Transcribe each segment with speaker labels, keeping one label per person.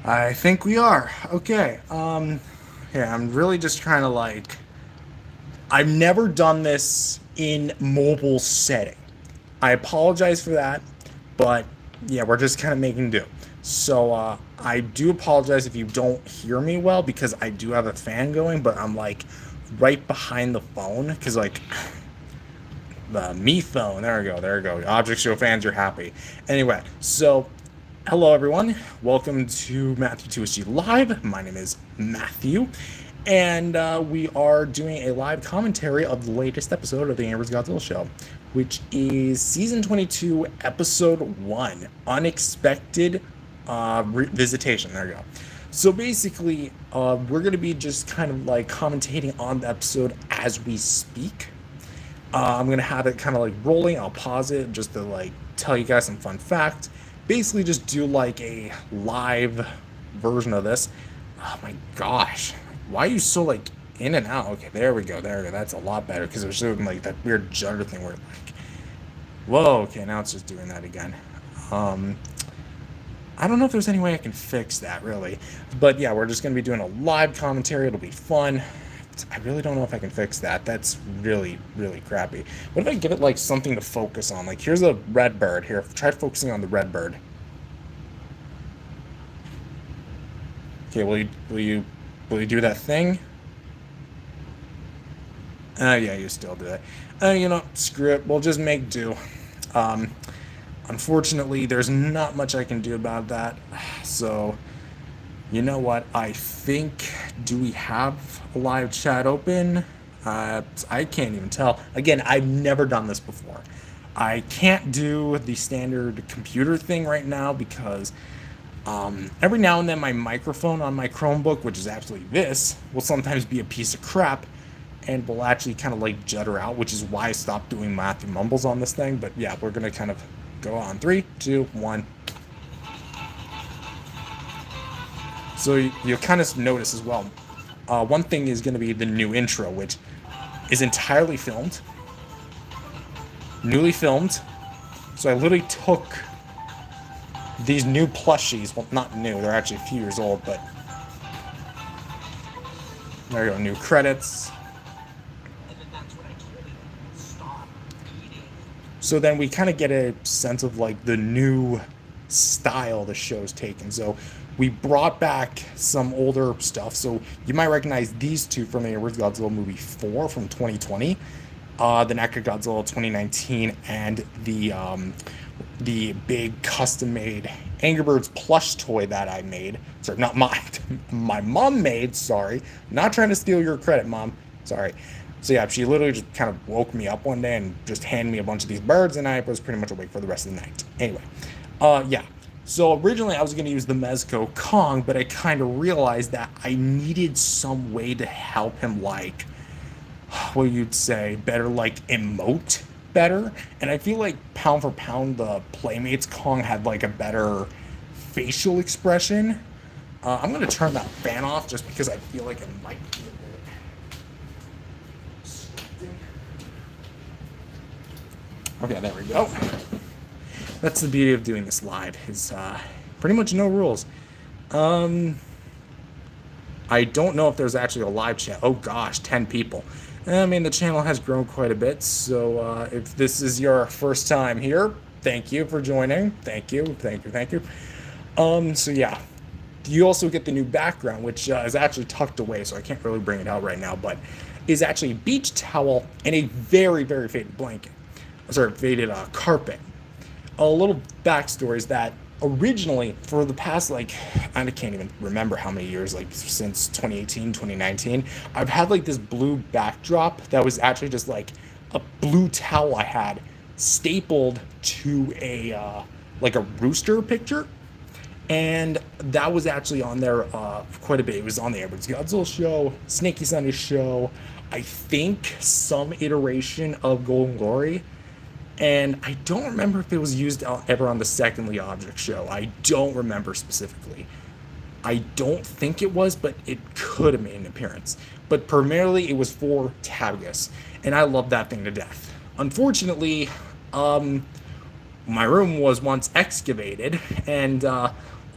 Speaker 1: I think we are. Okay. Yeah, I'm really just trying to I've never done this in mobile setting. I apologize for that, but yeah, we're just kind of making do. So I do apologize if you don't hear me well because I do have a fan going, but I'm right behind the phone because the me phone. There we go. There we go. Object Show fans, you're happy. Anyway, so hello everyone. Welcome to Matthew T.O.S.G Live. My name is Matthew, and we are doing a live commentary of the latest episode of the Amber's Godzilla Show, which is season 22, episode 1, Unexpected Visitation. There we go. So basically, we're going to be just kind of commentating on the episode as we speak. I'm going to have it kind of rolling. I'll pause it just to tell you guys some fun facts. Basically, just do a live version of this. Oh my gosh. Why are you so in and out? Okay, there we go. There we go. That's a lot better because it was doing that weird judder thing where whoa, okay, now it's just doing that again. I don't know if there's any way I can fix that really. But yeah, we're just going to be doing a live commentary. It'll be fun. I really don't know if I can fix that. That's really, really crappy. What if I give it something to focus on? Here's a red bird. Here, try focusing on the red bird. Okay, will you do that thing? Yeah, you still do it. Screw it. We'll just make do. Unfortunately, there's not much I can do about that. So, you know what? I think, do we have a live chat open? I can't even tell. Again, I've never done this before. I can't do the standard computer thing right now because every now and then my microphone on my Chromebook, which is actually this, will sometimes be a piece of crap and will actually kind of judder out, which is why I stopped doing Matthew Mumbles on this thing. But yeah, we're going to kind of go on. 3, 2, 1. So you'll kind of notice as well. One thing is going to be the new intro, which is entirely filmed. Newly filmed. So I literally took these new plushies. Well, not new. They're actually a few years old, but there you go. New credits. So then we kind of get a sense of the new style the show's taken. So we brought back some older stuff. So you might recognize these two from the original Godzilla movie 4 from 2020, the NECA Godzilla 2019, and the big custom-made Angry Birds plush toy that I made. Sorry, not mine. My mom made. Sorry, not trying to steal your credit, Mom. Sorry. So yeah, she literally just kind of woke me up one day and just handed me a bunch of these birds, and I was pretty much awake for the rest of the night. Anyway, yeah. So originally I was going to use the Mezco Kong, but I kind of realized that I needed some way to help him what you'd say, better emote better. And I feel pound for pound, the Playmates Kong had a better facial expression. I'm going to turn that fan off just because I feel it might be a bit distracting. Okay, there we go. That's the beauty of doing this live, is pretty much no rules. I don't know if there's actually a live chat. Oh gosh, 10 people. I mean, the channel has grown quite a bit, so if this is your first time here, thank you for joining. Thank you. So yeah, you also get the new background, which is actually tucked away, so I can't really bring it out right now, but is actually a beach towel and a very, very faded blanket. Sorry, faded carpet. A little backstory is that originally, for the past I can't even remember how many years, since 2018, 2019, I've had this blue backdrop that was actually just a blue towel I had stapled to a rooster picture, and that was actually on there quite a bit. It was on the Amber's Godzilla show, Snaky Sunday show, I think some iteration of Golden Glory. And I don't remember if it was used ever on the Secondly Object show. I don't remember specifically. I don't think it was, but it could have made an appearance. But primarily it was for TABAGS, and I love that thing to death. Unfortunately, my room was once excavated, and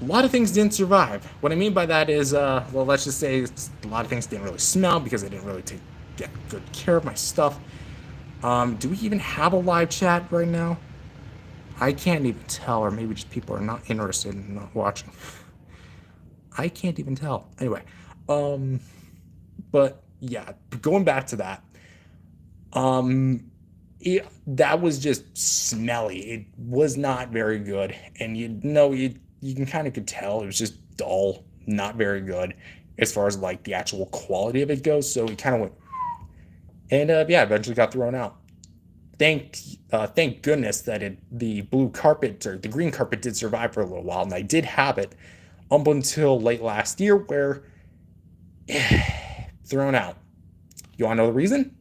Speaker 1: a lot of things didn't survive. What I mean by that is, well, let's just say a lot of things didn't really smell because I didn't really get good care of my stuff. Do we even have a live chat right now? I can't even tell, or maybe just people are not interested in not watching. I can't even tell. Anyway, but yeah, going back to that, that was just smelly. It was not very good, and you can kind of could tell it was just dull, not very good as far as like the actual quality of it goes. So it kind of went, and yeah, eventually got thrown out. Thank goodness that the blue carpet or the green carpet did survive for a little while, and I did have it up until late last year, where thrown out. You want to know the reason?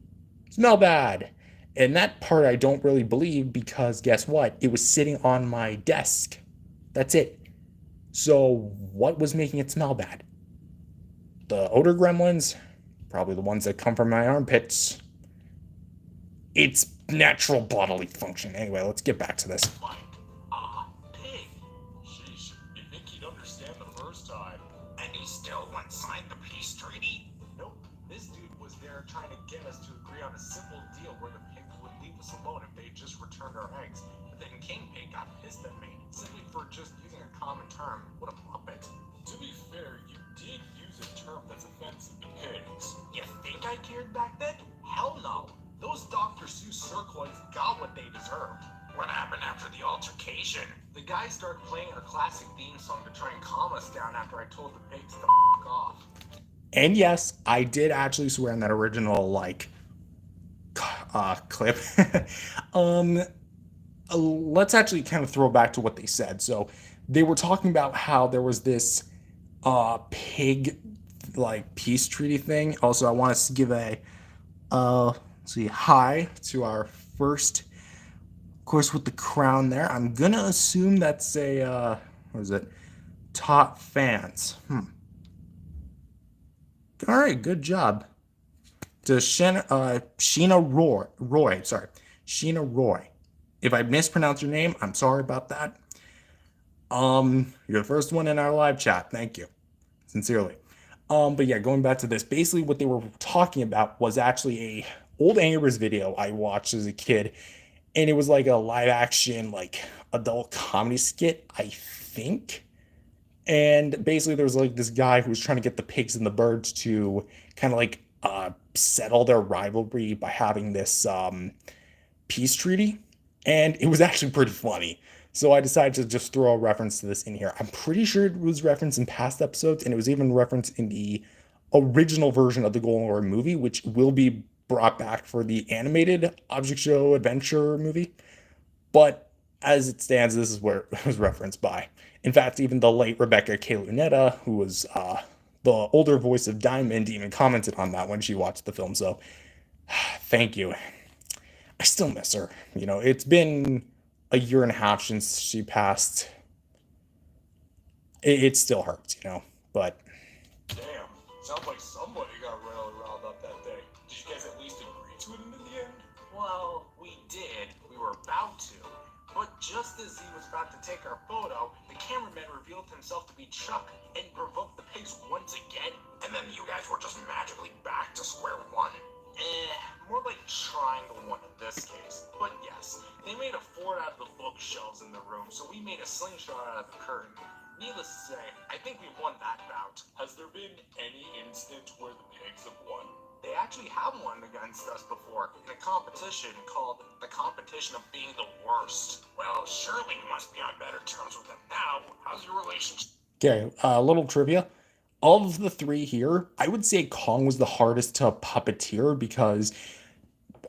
Speaker 1: Smell bad. And that part I don't really believe because guess what? It was sitting on my desk. That's it. So what was making it smell bad? The odor gremlins? Probably the ones that come from my armpits. It's natural bodily function. Anyway, let's get back to this.
Speaker 2: Like, pig. Sheesh, you'd think he'd understand the first time. And he still won't sign the peace treaty? Nope. This dude was there trying to get us to agree on a simple deal where the pig would leave us alone if they just returned our eggs. But then King Pig got pissed at me, simply for just using a common term. What a puppet. To be fair, you did use a term that's offensive to pigs. You think I cared back then? Hell no. Those Dr. Seuss circloids got what they deserved. What happened after the altercation? The guys started playing our classic theme song to try and calm us down after I told the pigs to f*** off.
Speaker 1: And yes, I did actually swear in that original like clip. um, let's actually kind of throw back to what they said. So they were talking about how there was this pig like peace treaty thing. Also, I want us to give a see hi to our first, of course, with the crown there. I'm gonna assume that's a what is it? Top fans. All right, good job. To Sheena Roy. Sorry, Sheena Roy. If I mispronounce your name, I'm sorry about that. You're the first one in our live chat. Thank you, sincerely. But yeah, going back to this, basically what they were talking about was actually a old Angry Birds video I watched as a kid, and it was like a live action like adult comedy skit, I think. And basically there was like this guy who was trying to get the pigs and the birds to kind of like settle their rivalry by having this peace treaty, and it was actually pretty funny. So I decided to just throw a reference to this in here. I'm pretty sure it was referenced in past episodes, and it was even referenced in the original version of the Golden Lord movie, which will be brought back for the animated Object Show Adventure movie. But as it stands, this is where it was referenced by. In fact, even the late Rebecca K. Lunetta, who was the older voice of Diamond, even commented on that when she watched the film. So thank you. I still miss her. You know, it's been a year and a half since she passed. It still hurts, you know, but
Speaker 2: Damn, sounds like somebody got really riled up that day. Did you guys at least agree to it in the end? Well, we did. We were about to. But just as he was about to take our photo, the cameraman revealed himself to be Chuck and provoked the pigs once again. And then you guys were just magically back to square one. More like triangle one in this case. But yes, they made a fort out of the bookshelves in the room, so we made a slingshot out of the curtain. Needless to say, I think we won that bout. Has there been any instant where the pigs have won? They actually have won against us before in a competition called the Competition of Being the Worst. Well, surely you must be on better terms with them now. How's your relationship?
Speaker 1: okay. A little trivia. Of the three here, I would say Kong was the hardest to puppeteer because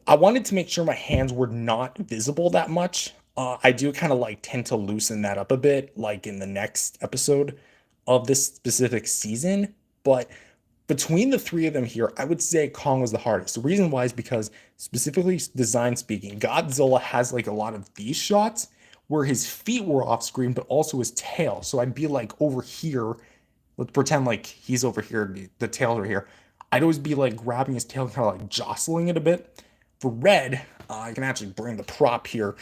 Speaker 1: I wanted to make sure my hands were not visible that much. I do kind of like tend to loosen that up a bit, like in the next episode of this specific season. But between the three of them here, I would say Kong was the hardest. The reason why is because, specifically design speaking, Godzilla has like a lot of these shots where his feet were off screen, but also his tail. So I'd be like over here. Let's pretend like he's over here, the tails are here. I'd always be like grabbing his tail, kind of like jostling it a bit. For Red, I can actually bring the prop here.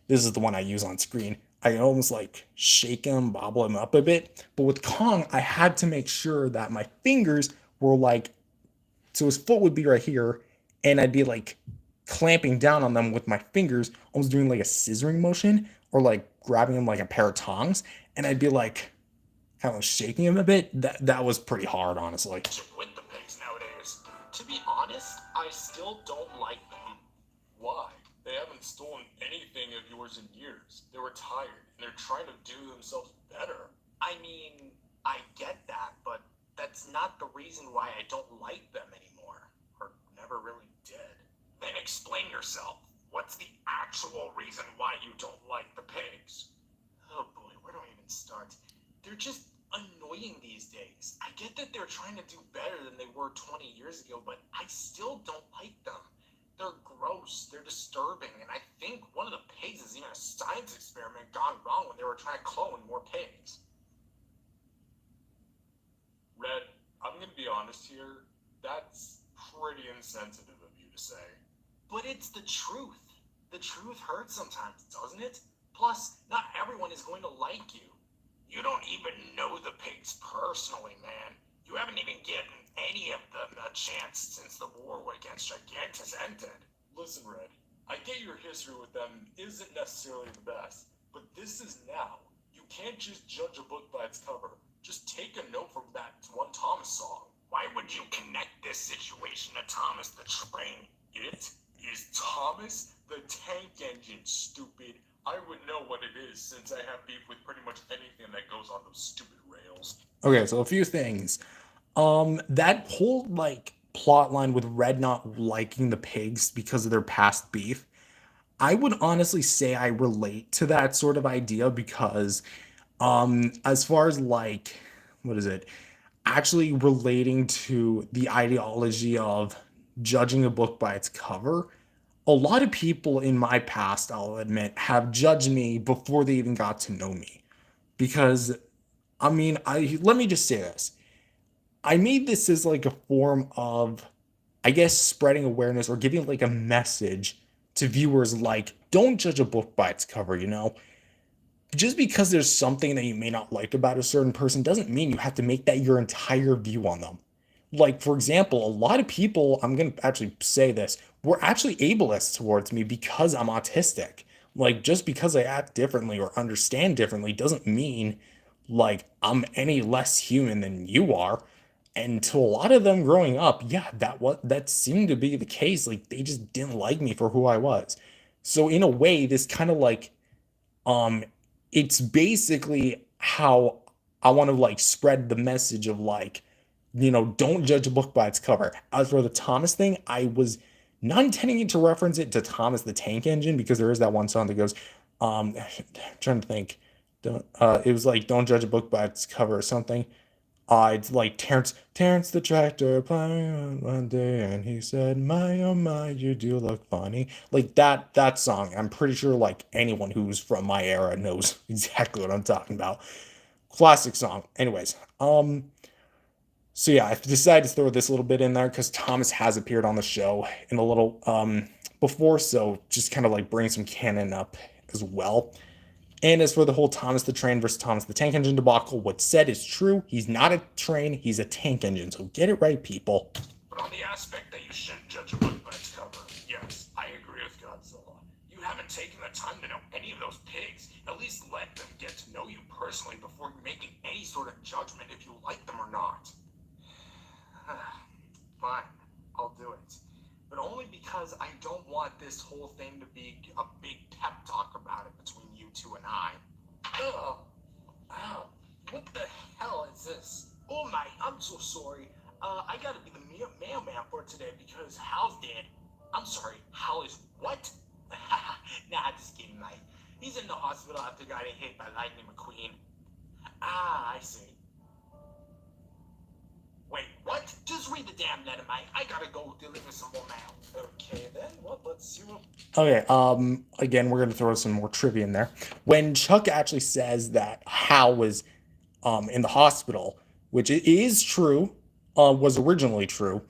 Speaker 1: This is the one I use on screen. I almost like shake him, bobble him up a bit. But with Kong, I had to make sure that my fingers were like, so his foot would be right here, and I'd be like clamping down on them with my fingers, almost doing like a scissoring motion, or like grabbing him like a pair of tongs, and I'd be like kind of shaking him a bit. That was pretty hard, honestly.
Speaker 2: With the pigs nowadays. To be honest, I still don't like them. Why? They haven't stolen anything of yours in years. They're retired, and they're trying to do themselves better. I mean, I get that, but that's not the reason why I don't like them anymore. Or never really did. Then explain yourself. What's the actual reason why you don't like the pigs? Oh boy, where do I even start? They're just annoying these days. I get that they're trying to do better than they were 20 years ago, but I still don't like them. They're gross, they're disturbing, and I think one of the pigs is even a science experiment gone wrong when they were trying to clone more pigs. Red, I'm gonna be honest here, that's pretty insensitive of you to say. But it's the truth. The truth hurts sometimes, doesn't it? Plus, not everyone is going to like you. You don't even know the pigs personally, man. You haven't even given any of them a chance since the war against Gigantus ended. Listen, Red, I get your history with them isn't necessarily the best, but this is now. You can't just judge a book by its cover. Just take a note from that one Thomas song. Why would you connect this situation to Thomas the Train? It is Thomas the Tank Engine, stupid. I would know what it is since I have beef with pretty much anything that goes on those stupid rails.
Speaker 1: Okay, so a few things. That whole like plot line with Red not liking the pigs because of their past beef, I would honestly say I relate to that sort of idea because as far as like what is it? Actually relating to the ideology of judging a book by its cover, a lot of people in my past, I'll admit, have judged me before they even got to know me. Because I mean, I let me just say this. I made this as like a form of, I guess, spreading awareness or giving like a message to viewers like, don't judge a book by its cover, you know? Just because there's something that you may not like about a certain person doesn't mean you have to make that your entire view on them. Like, for example, a lot of people, I'm going to actually say this, were actually ableist towards me because I'm autistic. Like, just because I act differently or understand differently doesn't mean like I'm any less human than you are. And to a lot of them growing up, yeah, that seemed to be the case. Like they just didn't like me for who I was. So in a way, this kind of like um it's basically how I want to like spread the message of like, don't judge a book by its cover. As for the Thomas thing, I was not intending to reference it to Thomas the Tank Engine because there is that one song that goes, trying to think, don't it was like don't judge a book by its cover or something. It's like Terrence the tractor plowing one day, and he said, "My oh my, you do look funny." Like that song. I'm pretty sure like anyone who's from my era knows exactly what I'm talking about. Classic song. Anyways, so yeah, I decided to throw this little bit in there because Thomas has appeared on the show in a little before, so just kind of like bring some canon up as well. And as for the whole Thomas the Train versus Thomas the Tank Engine debacle, what's said is true. He's not a train, he's a tank engine. So get it right, people.
Speaker 2: But on the aspect that you shouldn't judge a book by its cover, yes, I agree with Godzilla. You haven't taken the time to know any of those pigs. At least let them get to know you personally before you're making any sort of judgment if you like them or not. Fine, I'll do it. But only because I don't want this whole thing to be a big pep talk about it between you two and I. Ugh. Oh, what the hell is this? Oh my, I'm so sorry. I gotta be the mailman for today because Hal's dead. I'm sorry, Hal is what? Nah, just kidding, mate. He's in the hospital after getting hit by Lightning McQueen. Ah, I see. Wait, what? Just read the damn letter, mate. I gotta go deliver some more mail. Okay, then. Well, let's see what...
Speaker 1: Okay, again, we're gonna throw some more trivia in there. When Chuck actually says that Hal was in the hospital, which it is true, was originally true,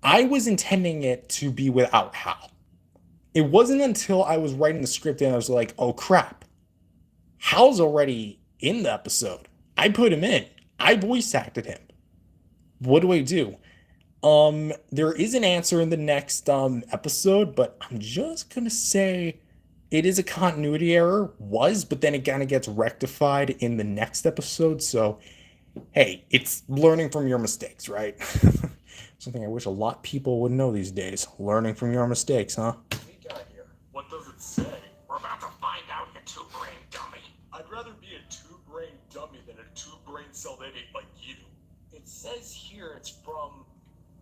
Speaker 1: I was intending it to be without Hal. It wasn't until I was writing the script and I was like, oh crap, Hal's already in the episode. I put him in. I voice acted him. What do I do? There is an answer in the next episode, but I'm just gonna say it is a continuity error. Was, but then it kind of gets rectified in the next episode. So hey, it's learning from your mistakes, right? Something I wish a lot of people would know these days. Learning from your mistakes, huh?
Speaker 2: We got here. What does it say? We're about to find out, you two-brain dummy. I'd rather be a two-brain dummy than a two-brain cell idiot like you. It says here it's from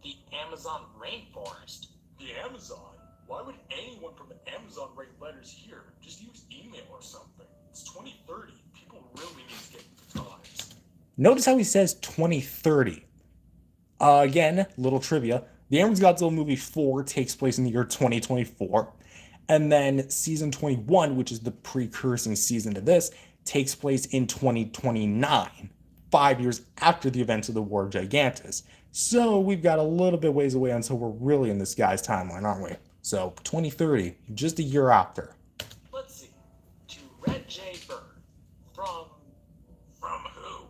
Speaker 2: the Amazon rainforest. The Amazon? Why would anyone from the Amazon write letters here? Just use email or something. It's 2030. People really need to get with the times.
Speaker 1: Notice how he says 2030. Again, little trivia. The Aaron's Godzilla movie 4 takes place in the year 2024. And then season 21, which is the precursing season to this, takes place in 2029, 5 years after the events of the War of Gigantus. So we've got a little bit ways away until we're really in this guy's timeline, aren't we? So 2030, just a year after.
Speaker 2: Let's see. To Red J. Bird. From who?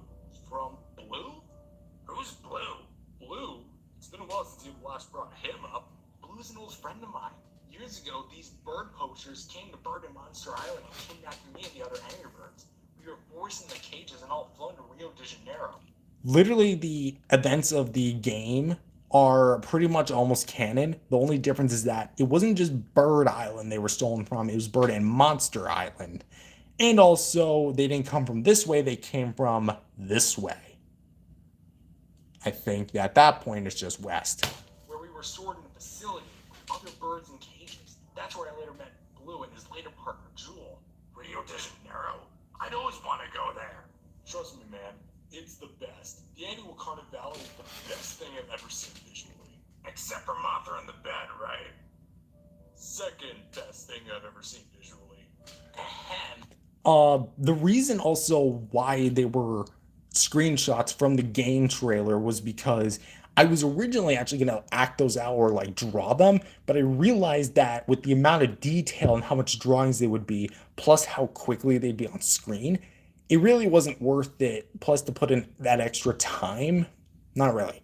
Speaker 2: From Blue? Who's Blue? Blue? It's been a while since you last brought him up. Blue's an old friend of mine. Years ago, these bird poachers came to Bird and Monster Island and kidnapped me and the other angry birds. We were forced in the cages and all flown to Rio de Janeiro.
Speaker 1: Literally, the events of the game are pretty much almost canon. The only difference is that it wasn't just Bird Island they were stolen from, it was Bird and Monster Island. And also, they didn't come from this way, they came from this way. I think at that point it's just west.
Speaker 2: Where we were stored in a facility with other birds in cages. That's where I later met Blue and his later partner, Jewel. Rio de Janeiro. I'd always want to go there. Trust me, man. It's the best. The annual Carnival is the best thing I've ever seen visually. Except for Mothra in the bed, right? Second best thing I've ever seen visually.
Speaker 1: The reason also why they were screenshots from the game trailer was because I was originally actually going to act those out or like draw them, but I realized that with the amount of detail and how much drawings they would be, plus how quickly they'd be on screen, it really wasn't worth it. Plus to put in that extra time, not really.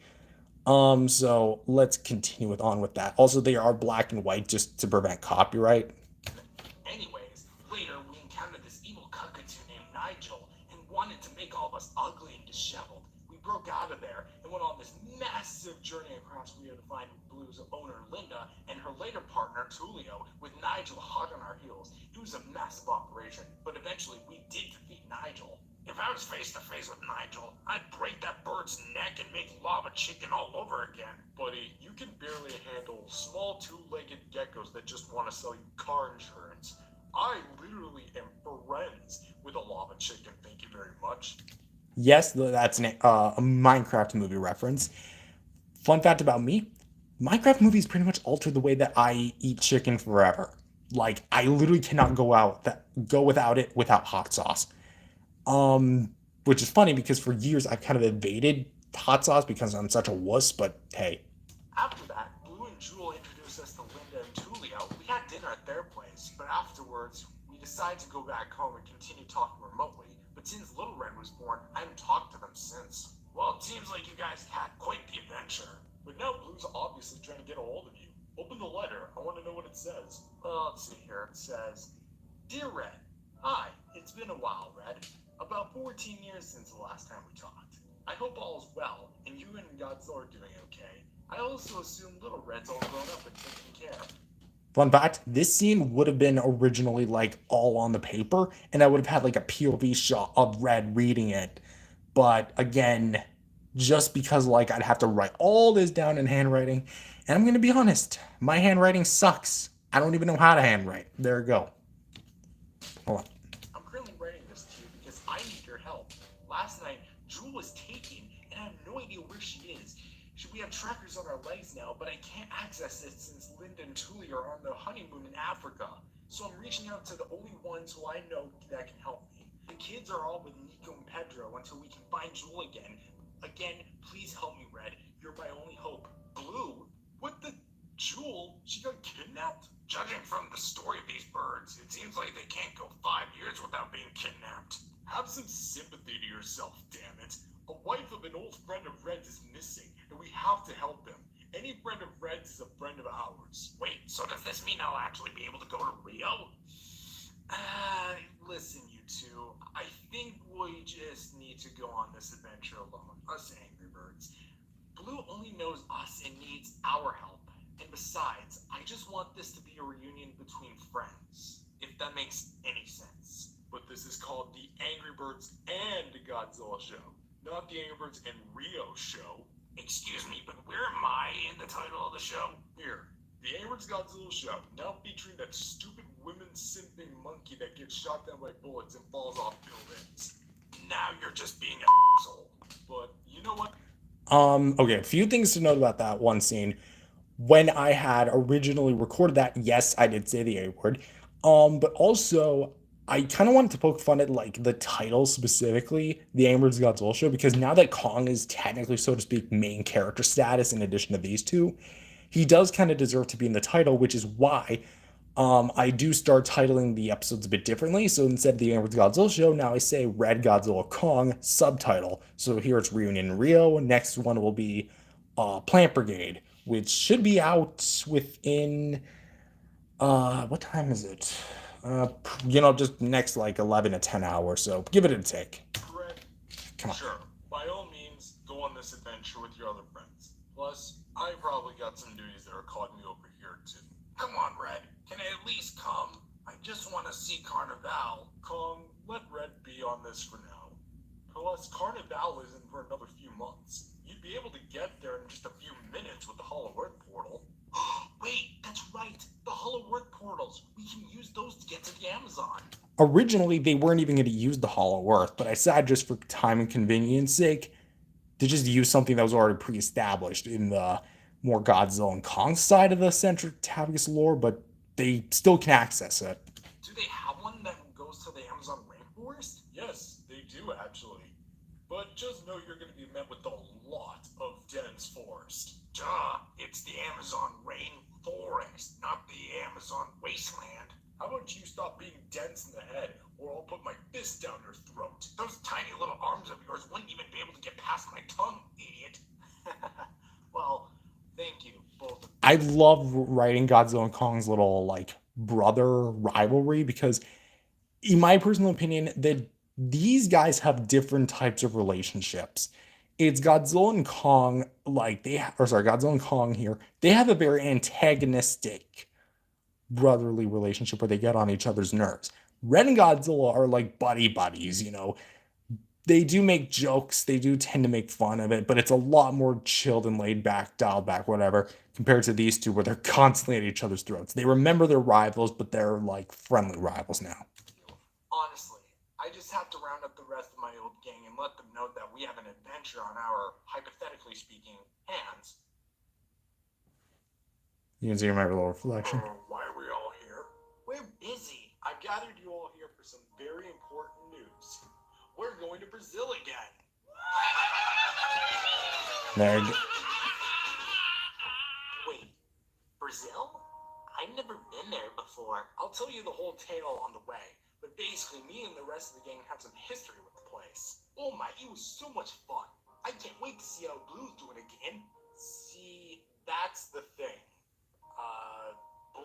Speaker 1: So let's continue on with that. Also, they are black and white just to prevent copyright.
Speaker 2: Anyways, later we encountered this evil cuckoo named Nigel and wanted to make all of us ugly and disheveled. We broke out of there and went on this massive journey across Rio to find Blue's owner Linda and her later partner Tulio, with Nigel hot on our heels. It was a massive operation, but eventually we did defeat Nigel. If I was face to face with Nigel, I'd break that bird's neck and make lava chicken all over again. Buddy, you can barely handle small two-legged geckos that just want to sell you car insurance. I literally am friends with a lava chicken, thank you very much.
Speaker 1: Yes, that's a Minecraft movie reference. Fun fact about me, Minecraft movies pretty much altered the way that I eat chicken forever. Like, I literally cannot go without it without hot sauce. Which is funny because for years I've kind of evaded hot sauce because I'm such a wuss, but hey.
Speaker 2: After that, Blue and Jewel introduced us to Linda and Tulio. We had dinner at their place, but afterwards, we decided to go back home and continue talking remotely. But since Little Red was born, I haven't talked to them since. Well, it seems like you guys had quite the adventure. But now Blue's obviously trying to get a hold of you. Open the letter. I want to know what it says. Let's see here. It says, Dear Red, hi, it's been a while, Red. About 14 years since the last time we talked. I hope all is well, and you and Godzilla are doing okay. I also assume Little Red's all grown up and taken care of.
Speaker 1: Fun fact, this scene would have been originally like all on the paper, and I would have had like a POV shot of Red reading it. But again, just because like I'd have to write all this down in handwriting, and I'm gonna be honest, my handwriting sucks. I don't even know how to handwrite. There we go. Hold on.
Speaker 2: I'm currently writing this to you because I need your help. Last night, Jewel was taken, and I have no idea where she is. We have trackers on our legs now, but I can't access it since Linda and Tulio are on the honeymoon in Africa. So I'm reaching out to the only ones who I know that can help me. The kids are all with Nico and Pedro until we can find Jewel again. Again, please help me, Red. You're my only hope. Blue? What the? Jewel? She got kidnapped? Judging from the story of these birds, it seems like they can't go 5 years without being kidnapped. Have some sympathy to yourself, damn it. A wife of an old friend of Red's is missing, and we have to help him. Any friend of Red's is a friend of ours. Wait, so does this mean I'll actually be able to go to Rio? Listen, you two. I think we just need to go on this adventure alone, us Angry Birds. Blue only knows us and needs our help. And besides, I just want this to be a reunion between friends, if that makes any sense. But this is called the Angry Birds and Godzilla show, not the Angry Birds and Rio show. Excuse me, but where am I in the title of the show? Here, the Angry Birds Godzilla show, now featuring that stupid women-simping monkey that gets shot down by bullets and falls off buildings. Now you're just being an asshole. But you know what?
Speaker 1: Okay, a few things to note about that one scene. When I had originally recorded that, yes, I did say the A word. But also I kind of wanted to poke fun at like the title specifically, the Angry Birds Godzilla show, because now that Kong is technically, so to speak, main character status in addition to these two, he does kind of deserve to be in the title, which is why I do start titling the episodes a bit differently. So instead of the Angry Birds Godzilla show, now I say Red Godzilla Kong subtitle. So here it's Reunion in Rio. Next one will be Plant Brigade, which should be out within what time is it? Just next like 11 to 10 hours. So give it a take.
Speaker 2: Correct.
Speaker 1: Come on.
Speaker 2: Sure. By all means, go on this adventure with your other friends. Plus, I probably got some duties that are calling me over here too. Come on, Red. Can I at least come? I just want to see Carnival. Kong, let Red be on this for now. Plus, Carnival isn't for another few months. You'd be able to get there in just a few minutes with the Hollow Earth portal. Wait, that's right. The Hollow Earth portals. We can use those to get to the Amazon.
Speaker 1: Originally, they weren't even going to use the Hollow Earth, but I decided just for time and convenience sake to just use something that was already pre-established in the more Godzilla and Kong side of the centric TABAGS lore, but they still can access it.
Speaker 2: Do they have one that goes to the Amazon rainforest? Yes, they do actually. But just know you're going to be met with a lot of dense forest. Duh, it's the Amazon rainforest, not the Amazon wasteland. How about you stop being dense in the head, or I'll put my fist down your throat. Those tiny little arms of yours wouldn't even be able to get past my tongue, idiot. Well, thank you, both.
Speaker 1: I love writing Godzilla and Kong's little like brother rivalry because, in my personal opinion, that these guys have different types of relationships. It's Godzilla and Kong, like Godzilla and Kong here. They have a very antagonistic brotherly relationship where they get on each other's nerves. Red and Godzilla are like buddy buddies, They do make jokes, they do tend to make fun of it, but it's a lot more chilled and laid back, dialed back, whatever, compared to these two where they're constantly at each other's throats. They remember their rivals, but they're like friendly rivals now.
Speaker 2: Honestly, I just have to round up the rest of my old gang and let them know that we have an adventure on our, hypothetically speaking, hands.
Speaker 1: You can see my little reflection.
Speaker 2: Why are we all here? We're busy. I've gathered you all here for some very important news. We're going to Brazil again.
Speaker 1: Nerd.
Speaker 2: Wait, Brazil? I've never been there before. I'll tell you the whole tale on the way. But basically, me and the rest of the gang have some history with the place. Oh my, it was so much fun. I can't wait to see how Blue's doing again. See, that's the thing.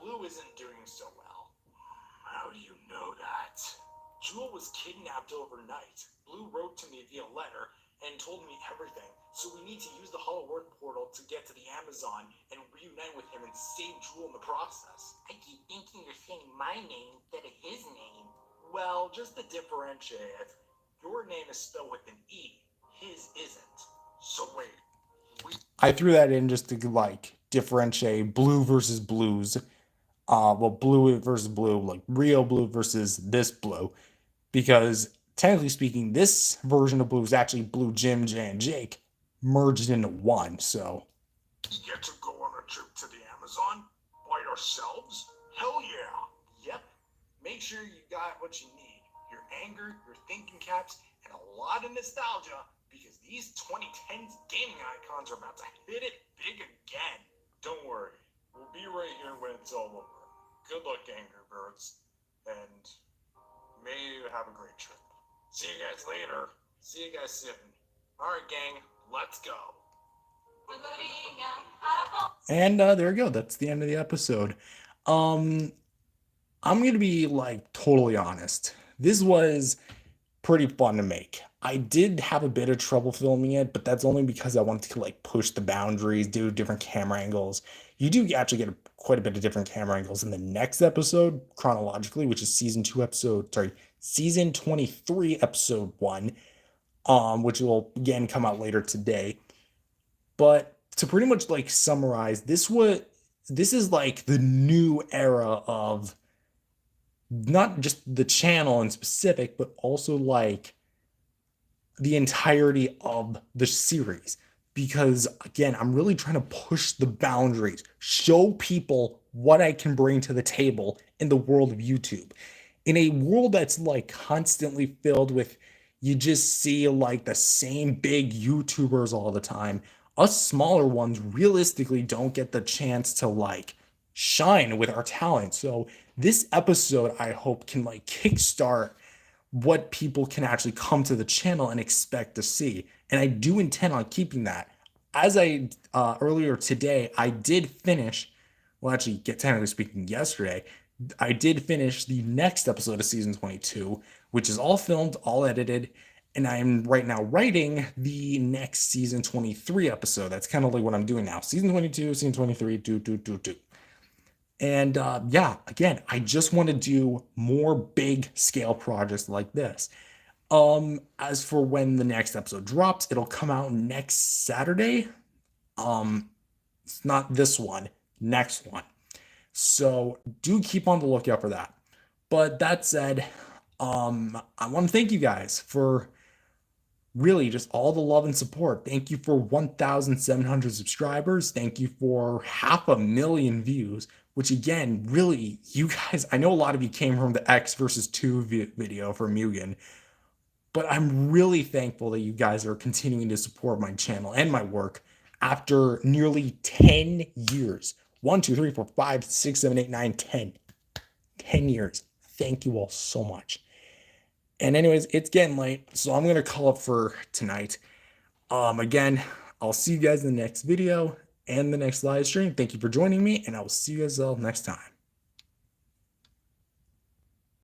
Speaker 2: Blue isn't doing so well. How do you know that? Jewel was kidnapped overnight. Blue wrote to me via letter and told me everything. So we need to use the Hollow Earth portal to get to the Amazon and reunite with him and save Jewel in the process. I keep thinking you're saying my name instead of his name. Well, just to differentiate it, your name is spelled with an E. His isn't. So wait.
Speaker 1: I threw that in just to like differentiate blue versus blues. Blue versus blue, like Rio blue versus this blue, because technically speaking, this version of blue is actually Blue Jim, Jay, and Jake merged into one. So
Speaker 2: we get to go on a trip to the Amazon by ourselves? Hell yeah! Yep. Make sure you got what you need: your anger, your thinking caps, and a lot of nostalgia, because these 2010s gaming icons are about to hit it big again. Don't worry, we'll be right here when it's all over. Good luck, Angry Birds, and may you have a great trip. See you guys later. See you guys soon. Alright, gang, let's go.
Speaker 1: And there we go. That's the end of the episode. I'm gonna be like totally honest. This was pretty fun to make. I did have a bit of trouble filming it, but that's only because I wanted to like push the boundaries, do different camera angles. You do actually get quite a bit of different camera angles in the next episode chronologically, which is season 23, episode 1, which will again come out later today. But to pretty much like summarize, this is like the new era of not just the channel in specific, but also like the entirety of the series. Because again, I'm really trying to push the boundaries, show people what I can bring to the table in the world of YouTube. In a world that's like constantly filled with, you just see like the same big YouTubers all the time. Us smaller ones realistically don't get the chance to like shine with our talent. So this episode, I hope, can like kickstart what people can actually come to the channel and expect to see. And I do intend on keeping that. As I earlier today, I did finish, well, actually, technically speaking, yesterday, I did finish the next episode of season 22, which is all filmed, all edited, and I'm right now writing the next season 23 episode. That's kind of like what I'm doing now. Season 22, season 23, do. And yeah, again, I just want to do more big scale projects like this. As for when the next episode drops, it'll come out next Saturday. It's not this one, next one. So do keep on the lookout for that. But that said, I want to thank you guys for really just all the love and support. Thank you for 1,700 subscribers. Thank you for 500,000 views, which again, really, you guys, I know a lot of you came from the X versus 2 video from Mugen, but I'm really thankful that you guys are continuing to support my channel and my work after nearly 10 years. 1, 2, 3, 4, 5, 6, 7, 8, 9, 10. 10 years. Thank you all so much. And anyways, it's getting late, so I'm going to call it for tonight. Again, I'll see you guys in the next video and the next live stream. Thank you for joining me, and I will see you guys all next time.